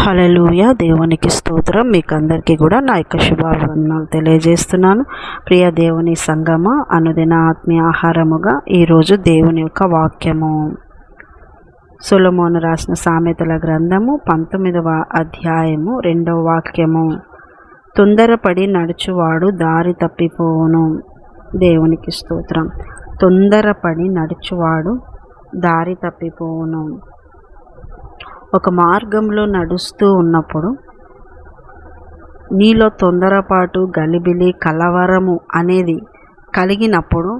హల్లెలూయా. దేవునికి స్తోత్రం. మీకు అందరికీ కూడా నా యొక్క శుభాభివందనాలు తెలియజేస్తున్నాను. ప్రియ దేవుని సంగమ, అనుదిన ఆత్మీయ ఆహారముగా ఈరోజు దేవుని యొక్క వాక్యము సొలొమోను రాసిన సామెతల గ్రంథము 19వ అధ్యాయము 2వ వాక్యము. తొందరపడి నడుచువాడు దారి తప్పిపోవును. దేవునికి స్తోత్రం. తొందరపడి నడుచువాడు దారి తప్పిపోవును. ఒక మార్గంలో నడుస్తూ ఉన్నప్పుడు నీలో తొందరపాటు, గలిబిలి, కలవరము అనేది కలిగినప్పుడు,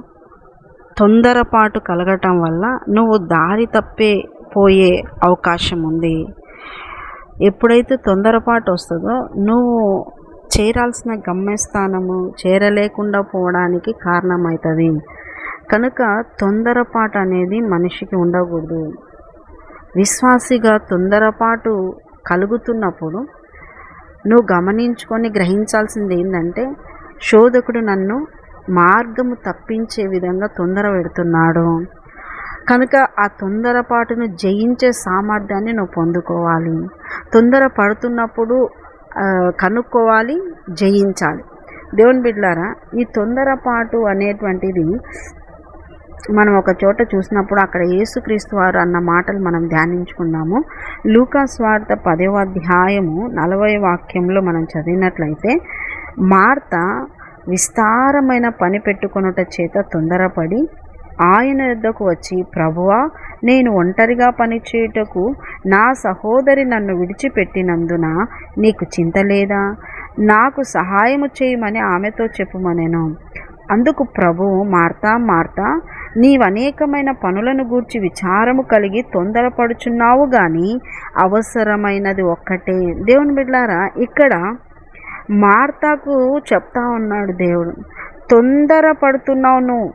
తొందరపాటు కలగటం వల్ల నువ్వు దారి తప్పిపోయే అవకాశం ఉంది. ఎప్పుడైతే తొందరపాటు వస్తుందో నువ్వు చేరాల్సిన గమ్యస్థానము చేరలేకుండా పోవడానికి కారణమవుతుంది. కనుక తొందరపాటు అనేది మనిషికి ఉండకూడదు. విశ్వాసిగా తొందరపాటు కలుగుతున్నప్పుడు నువ్వు గమనించుకొని గ్రహించాల్సింది ఏంటంటే, శోధకుడు నన్ను మార్గము తప్పించే విధంగా తొందర పెడుతున్నాడు. కనుక ఆ తొందరపాటును జయించే సామర్థ్యాన్ని నువ్వు పొందుకోవాలి. తొందర పడుతున్నప్పుడు కనుక్కోవాలి, జయించాలి. దేవుని బిడ్డలారా, ఈ తొందరపాటు అనేటువంటిది మనం ఒక చోట చూసినప్పుడు అక్కడ యేసుక్రీస్తు వారు అన్న మాటలు మనం ధ్యానించుకున్నాము. లూకా సువార్త 10వ అధ్యాయము 40వ వాక్యంలో మనం చదివినట్లయితే, మార్త విస్తారమైన పని పెట్టుకొనుట చేత తొందరపడి ఆయన వద్దకు వచ్చి, ప్రభువా, నేను ఒంటరిగా పని చేయుటకు నా సహోదరి నన్ను విడిచిపెట్టినందున నీకు చింత లేదా? నాకు సహాయము చేయమని ఆమెతో చెప్పుమనెను. అందుకు ప్రభువు, మార్తా మార్తా, నీవనేకమైన పనులను గూర్చి విచారము కలిగి తొందరపడుచున్నావు, కానీ అవసరమైనది ఒక్కటే. దేవుని బిడ్డలారా, ఇక్కడ మార్తాకు చెప్తా ఉన్నాడు దేవుడు, తొందరపడుతున్నావు, నువ్వు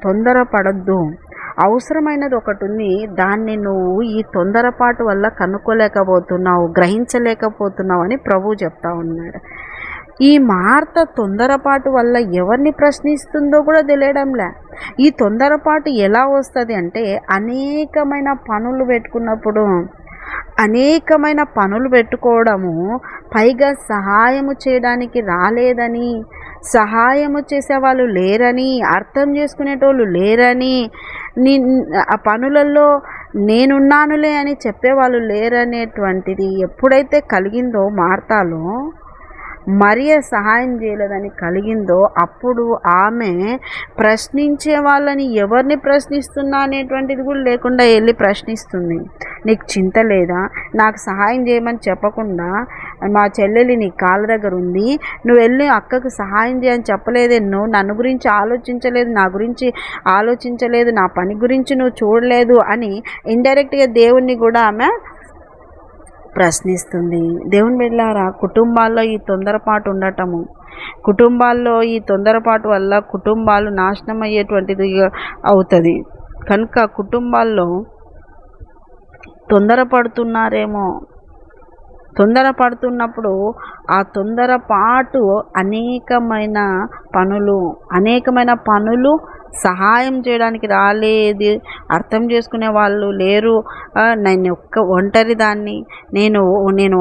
తొందరపడద్దు. అవసరమైనది ఒకటి ఉంది, దాన్ని నువ్వు ఈ తొందరపాటు వల్ల కనుక్కోలేకపోతున్నావు, గ్రహించలేకపోతున్నావు అని ప్రభువు చెప్తా ఉన్నాడు. ఈ మార్త తొందరపాటు వల్ల ఎవరిని ప్రశ్నిస్తుందో కూడా తెలియడంలే. ఈ తొందరపాటు ఎలా వస్తుంది అంటే, అనేకమైన పనులు పెట్టుకోవడము, పైగా సహాయము చేయడానికి రాలేదని, సహాయము చేసేవాళ్ళు లేరని, అర్థం చేసుకునేటోళ్ళు లేరని, ఆ పనులలో నేనున్నానులే అని చెప్పేవాళ్ళు లేరనేటువంటిది ఎప్పుడైతే కలిగిందో, మార్తాలో మరియ సహాయం చేయలేదని కలిగిందో, అప్పుడు ఆమె ప్రశ్నించే వాళ్ళని ఎవరిని ప్రశ్నిస్తున్నా అనేటువంటిది కూడా లేకుండా వెళ్ళి ప్రశ్నిస్తుంది. నీకు చింత లేదా? నాకు సహాయం చేయమని చెప్పకుండా, మా చెల్లెలి నీ కాళ్ళ దగ్గర ఉంది, నువ్వు వెళ్ళి అక్కకు సహాయం చేయని చెప్పలేదే, నువ్వు నన్ను గురించి ఆలోచించలేదు, నా గురించి ఆలోచించలేదు, నా పని గురించి నువ్వు చూడలేదు అని ఇండైరెక్ట్గా దేవుణ్ణి కూడా ఆమె ప్రశ్నిస్తుంది. దేవుని బిడ్డలారా, కుటుంబాల్లో ఈ తొందరపాటు ఉండటము, కుటుంబాల్లో ఈ తొందరపాటు వల్ల కుటుంబాలు నాశనం అయ్యేటువంటిది అవుతుంది. కనుక కుటుంబాల్లో తొందరపడుతున్నప్పుడు ఆ తొందరపాటు అనేకమైన పనులు సహాయం చేయడానికి రాలేదు, అర్థం చేసుకునే వాళ్ళు లేరు, నేను ఒంటరిదాన్ని, నేను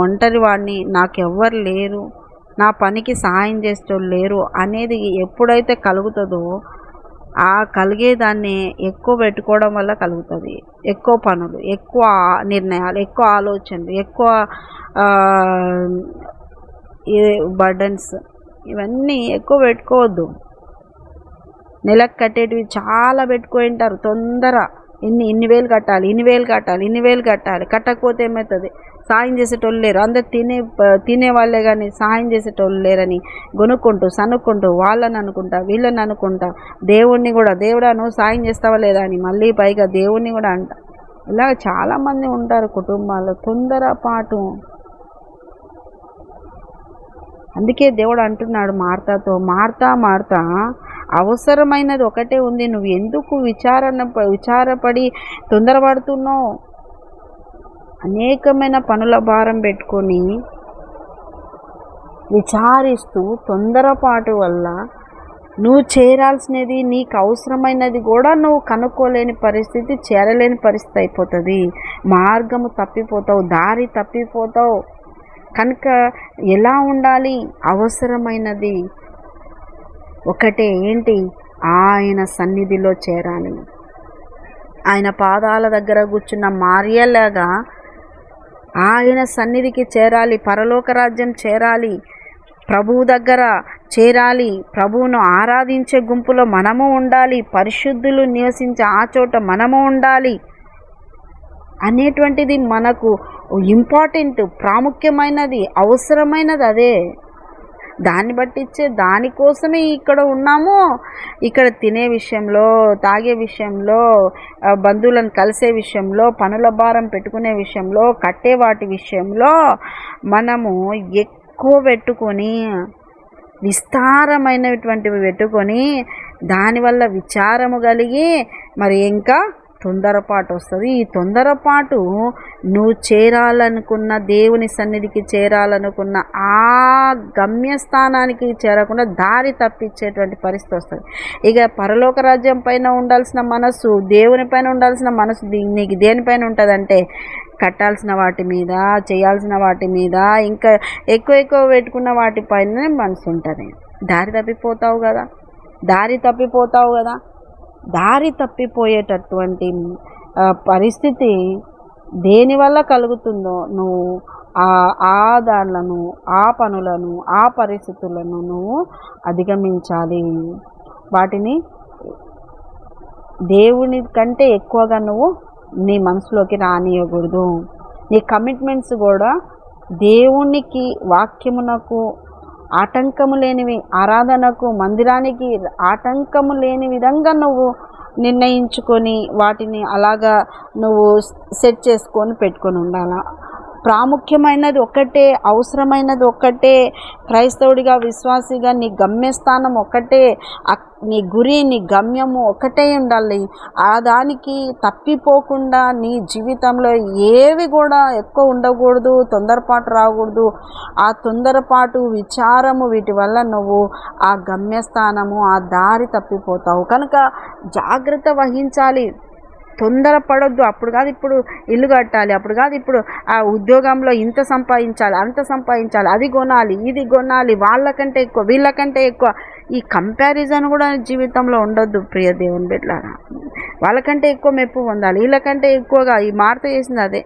ఒంటరి వాడిని, నాకెవ్వరు లేరు, నా పనికి సహాయం చేసేవాళ్ళు లేరు అనేది ఎప్పుడైతే కలుగుతుందో, ఆ కలిగేదాన్ని ఎక్కువ పెట్టుకోవడం వల్ల కలుగుతుంది. ఎక్కువ పనులు, ఎక్కువ నిర్ణయాలు, ఎక్కువ ఆలోచనలు, ఎక్కువ బర్డన్స్, ఇవన్నీ ఎక్కువ పెట్టుకోవద్దు. నెలకు కట్టేటివి చాలా పెట్టుకుంటారు. తొందర ఇన్ని వేలు కట్టాలి, కట్టకపోతే ఏమవుతుంది? సాయం చేసేటోళ్ళు లేరు, అందరు తినే వాళ్ళే కానీ సహాయం చేసేటోళ్ళు లేరని సనుక్కుంటూ వాళ్ళని అనుకుంటా, వీళ్ళని అనుకుంటా, దేవుణ్ణి కూడా, దేవుడా నువ్వు సాయం చేస్తావా లేదా అని మళ్ళీ పైగా దేవుణ్ణి కూడా అంట. ఇలా చాలామంది ఉంటారు కుటుంబాల్లో తొందరపాటు. అందుకే దేవుడు అంటున్నాడు మార్తాతో, మార్తా, అవసరమైనది ఒకటే ఉంది, నువ్వు ఎందుకు విచారపడి తొందరపడుతున్నావు? అనేకమైన పనుల భారం పెట్టుకొని విచారిస్తూ తొందరపాటు వల్ల నువ్వు చేరాల్సినది, నీకు అవసరమైనది కూడా నువ్వు కనుక్కోలేని పరిస్థితి, చేరలేని పరిస్థితి అయిపోతుంది. మార్గము తప్పిపోతావు, దారి తప్పిపోతావు. కనుక ఎలా ఉండాలి? అవసరమైనది ఒకటే, ఏంటి? ఆయన సన్నిధిలో చేరాలి. ఆయన పాదాల దగ్గర కూర్చున్న మరియలాగా ఆయన సన్నిధికి చేరాలి, పరలోక రాజ్యం చేరాలి, ప్రభువు దగ్గర చేరాలి, ప్రభువును ఆరాధించే గుంపులో మనము ఉండాలి, పరిశుద్ధులు నివసించే ఆ చోట మనము ఉండాలి అనేటువంటిది మనకు ఇంపార్టెంట్, ప్రాముఖ్యమైనది, అవసరమైనది అదే. దాన్ని బట్టిచ్చే దానికోసమే ఇక్కడ ఉన్నాము. ఇక్కడ తినే విషయంలో, తాగే విషయంలో, బంధువులను కలిసే విషయంలో, పనుల భారం పెట్టుకునే విషయంలో, కట్టే వాటి విషయంలో మనము ఎక్కువ పెట్టుకొని, విస్తారమైనటువంటివి పెట్టుకొని, దానివల్ల విచారము కలిగి మరి ఇంకా తొందరపాటు వస్తుంది. ఈ తొందరపాటు నువ్వు చేరాలనుకున్న దేవుని సన్నిధికి చేరాలనుకున్న ఆ గమ్యస్థానానికి చేరకుండా దారి తప్పించేటువంటి పరిస్థితి వస్తుంది. ఇక పరలోక రాజ్యం పైన ఉండాల్సిన మనసు, దేవుని పైన ఉండాల్సిన మనసు నీకు దేనిపైన ఉంటుందంటే కట్టాల్సిన వాటి మీద, చేయాల్సిన వాటి మీద, ఇంకా ఎక్కువ పెట్టుకున్న వాటిపైన మనసు ఉంటుంది. దారి తప్పిపోతావు కదా. దారి తప్పిపోయేటటువంటి పరిస్థితి దేనివల్ల కలుగుతుందో నువ్వు ఆ దాళ్లను, ఆ పనులను, ఆ పరిస్థితులను నువ్వు అధిగమించాలి. వాటిని దేవుని కంటే ఎక్కువగా నువ్వు నీ మనసులోకి రానియకూడదు. నీ కమిట్మెంట్స్ కూడా దేవునికి, వాక్యమునకు ఆటంకము లేనివి, ఆరాధనకు, మందిరానికి ఆటంకము లేని విధంగా నువ్వు నిర్ణయించుకొని వాటిని అలాగా నువ్వు సెట్ చేసుకొని పెట్టుకొని ఉండాలా. ప్రాముఖ్యమైనది ఒక్కటే, అవసరమైనది ఒక్కటే. క్రైస్తవుడిగా, విశ్వాసిగా నీ గమ్యస్థానం ఒక్కటే, నీ గురి, నీ గమ్యము ఒకటే ఉండాలి. ఆ దానికి తప్పిపోకుండా నీ జీవితంలో ఏవి కూడా ఎక్కువ ఉండకూడదు, తొందరపాటు రాకూడదు. ఆ తొందరపాటు, విచారము, వీటి వల్ల నువ్వు ఆ గమ్యస్థానము, ఆ దారి తప్పిపోతావు. కనుక జాగ్రత్త వహించాలి. తొందరపడొద్దు. అప్పుడు కాదు ఇప్పుడు ఇల్లు కట్టాలి, అప్పుడు కాదు ఇప్పుడు ఆ ఉద్యోగంలో ఇంత సంపాదించాలి, అంత సంపాదించాలి, అది కొనాలి, ఇది కొనాలి, వాళ్ళకంటే ఎక్కువ, వీళ్ళకంటే ఎక్కువ. ఈ కంపారిజన్ కూడా జీవితంలో ఉండొద్దు ప్రియ దేవుని బిడ్డలారా. వాళ్ళకంటే ఎక్కువ మెప్పు పొందాలి, వీళ్ళకంటే ఎక్కువగా. ఈ మార్త చేసింది అదే.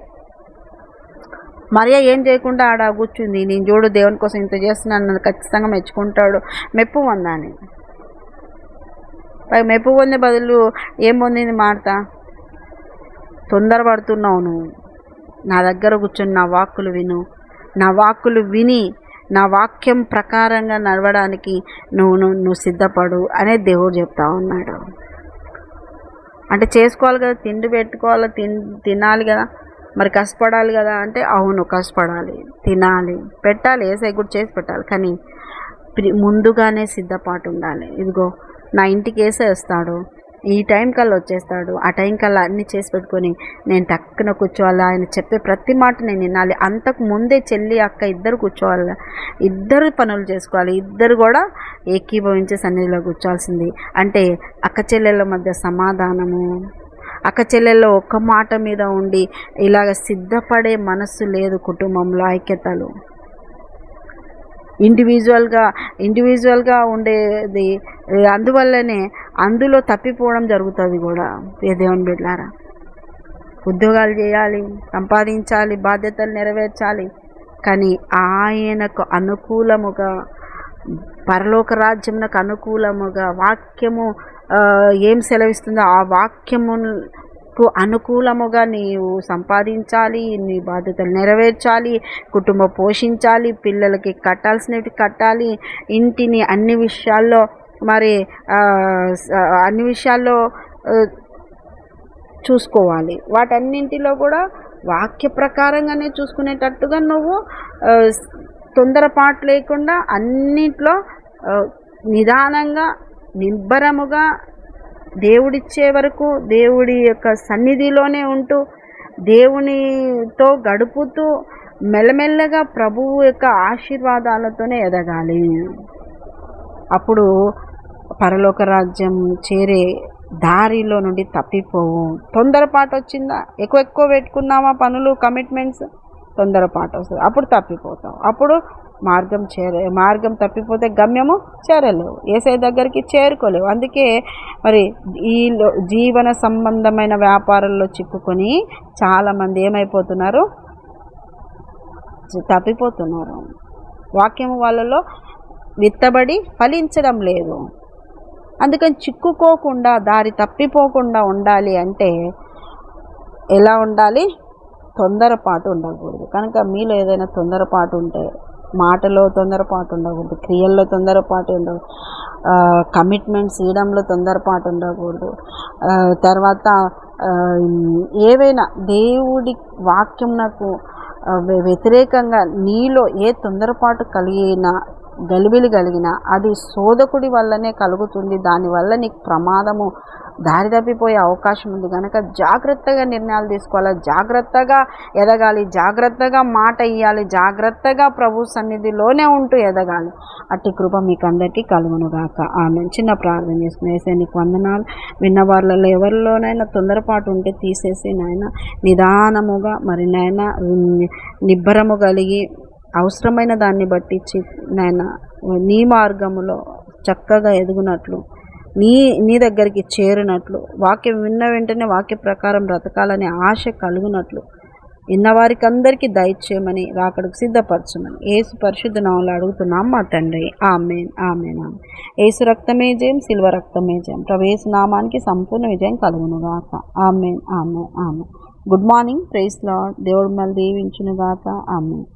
మరియా ఏం చేయకుండా ఆడ కూర్చుంది. నేను చూడు దేవుని కోసం ఇంత చేస్తున్నాను, ఖచ్చితంగా మెచ్చుకుంటాడు, మెప్పు పొందాలి. మెప్పు పొందే బదులు ఏం పొందింది మార్త? తొందరపడుతున్నావు నువ్వు. నా దగ్గర కూర్చొని నా వాక్కులు విను, నా వాక్కులు విని నా వాక్యం ప్రకారంగా నడవడానికి నువ్వు సిద్ధపడు అనే దేవుడు చెప్తా ఉన్నాడు. అంటే చేసుకోవాలి కదా, తిండి పెట్టుకోవాలి, తినాలి కదా, మరి కష్టపడాలి కదా అంటే అవును, కష్టపడాలి, తినాలి, పెట్టాలి, ఏసై కూడా చేసి పెట్టాలి. కానీ ముందుగానే సిద్ధపాటు ఉండాలి. ఇదిగో నా ఇంటికి వేసే వస్తాడు, ఈ టైం కల్లా వచ్చేస్తాడు, ఆ టైం కల్లా అన్నీ చేసి పెట్టుకొని నేను టక్కున కూర్చోవాలి, ఆయన చెప్పే ప్రతి మాట నేను వినాలి. అంతకు ముందే చెల్లి అక్క ఇద్దరు కూర్చోవాలి, ఇద్దరు పనులు చేసుకోవాలి, ఇద్దరు కూడా ఏకీభవించే సన్నిధిలో కూర్చోవాల్సింది. అంటే అక్క చెల్లెళ్ళ మధ్య సమాధానము, అక్క చెల్లెల్లో ఒక్క మాట మీద ఉండి ఇలాగ సిద్ధపడే మనస్సు లేదు కుటుంబంలో. ఐక్యతలు ఇండివిజువల్గా ఉండేది. అందువల్లనే అందులో తప్పిపోవడం జరుగుతుంది కూడా. దేవుని బిడ్డలారా, ఉద్యోగాలు చేయాలి, సంపాదించాలి, బాధ్యతలు నెరవేర్చాలి, కానీ ఆయనకు అనుకూలముగా, పరలోక రాజ్యమునకు అనుకూలముగా వాక్యము ఏం సెలవిస్తుందో ఆ వాక్యముకు అనుకూలముగా నీవు సంపాదించాలి, నీ బాధ్యతలు నెరవేర్చాలి, కుటుంబం పోషించాలి, పిల్లలకి కట్టాల్సినవి కట్టాలి, ఇంటిని అన్ని విషయాల్లో చూసుకోవాలి. వాటన్నింటిలో కూడా వాక్య ప్రకారంగానే చూసుకునేటట్టుగా నువ్వు తొందరపాటు లేకుండా అన్నిట్లో నిదానంగా, నిబ్బరముగా, దేవుడిచ్చే వరకు దేవుడి యొక్క సన్నిధిలోనే ఉంటూ, దేవునితో గడుపుతూ మెల్లమెల్లగా ప్రభువు యొక్క ఆశీర్వాదాలతోనే ఎదగాలి. అప్పుడు పరలోక రాజ్యం చేరే దారిలో నుండి తప్పిపోవు. తొందరపాటు వచ్చిందా, ఎక్కువ పెట్టుకున్నామా పనులు, కమిట్మెంట్స్, తొందరపాటు వస్తుంది, అప్పుడు తప్పిపోతాం. అప్పుడు మార్గం తప్పిపోతే గమ్యము చేరలేవు, యేసయ్య దగ్గరికి చేరుకోలేవు. అందుకే మరి ఈ జీవన సంబంధమైన వ్యాపారంలో చిక్కుకొని చాలామంది ఏమైపోతున్నారు, తప్పిపోతున్నారు. వాక్యము వాళ్ళలో విత్తబడి ఫలించడం లేదు. అందుకని చిక్కుకోకుండా, దారి తప్పిపోకుండా ఉండాలి అంటే ఎలా ఉండాలి? తొందరపాటు ఉండకూడదు. కనుక మీలో ఏదైనా తొందరపాటు ఉంటే, మాటలో తొందరపాటు ఉండకూడదు, క్రియల్లో తొందరపాటు ఉండకూడదు, కమిట్మెంట్స్ ఇవ్వడంలో తొందరపాటు ఉండకూడదు. తర్వాత ఏవైనా దేవుడి వాక్యం నాకు వ్యతిరేకంగా నీలో ఏ తొందరపాటు గలిబిలి కలిగినా అది శోధకుడి వల్లనే కలుగుతుంది. దానివల్ల నీకు ప్రమాదము, దారి తప్పిపోయే అవకాశం ఉంది. కనుక జాగ్రత్తగా నిర్ణయాలు తీసుకోవాలి, జాగ్రత్తగా ఎదగాలి, జాగ్రత్తగా మాట ఇవ్వాలి, జాగ్రత్తగా ప్రభు సన్నిధిలోనే ఉంటూ ఎదగాలి. అట్టి కృప మీకు అందరికీ కలుగునుగాక. ఆమె చిన్న ప్రార్థన చేసుకుని, యేసయ్య నీకు వందనాలు. విన్న వాళ్ళలో ఎవరిలోనైనా తొందరపాటు ఉంటే తీసేసి నాయన, నిదానముగా మరి నాయన నిబ్బరము కలిగి అవసరమైన దాన్ని బట్టించి నాయన నీ మార్గములో చక్కగా ఎదుగునట్లు, నీ దగ్గరికి చేరినట్లు, వాక్యం విన్న వెంటనే వాక్య ప్రకారం బ్రతకాలనే ఆశ కలుగునట్లు విన్నవారికి అందరికీ దయచేయమని, రాకడకు సిద్ధపరచమని యేసు పరిశుద్ధ నామములో అడుగుతున్నాం మా తండ్రి. ఆమేన్, ఆమేన్, ఆమేన్. యేసు రక్తమే జయం, సిల్వ రక్తమే జయం. ప్రభు యేసు నామానికి సంపూర్ణ విజయం కలుగునుగాక. Amen, amen, amen. Good morning. Praise Lord. దేవుడు మళ్ళీ దీవించునుగాక. ఆమేన్.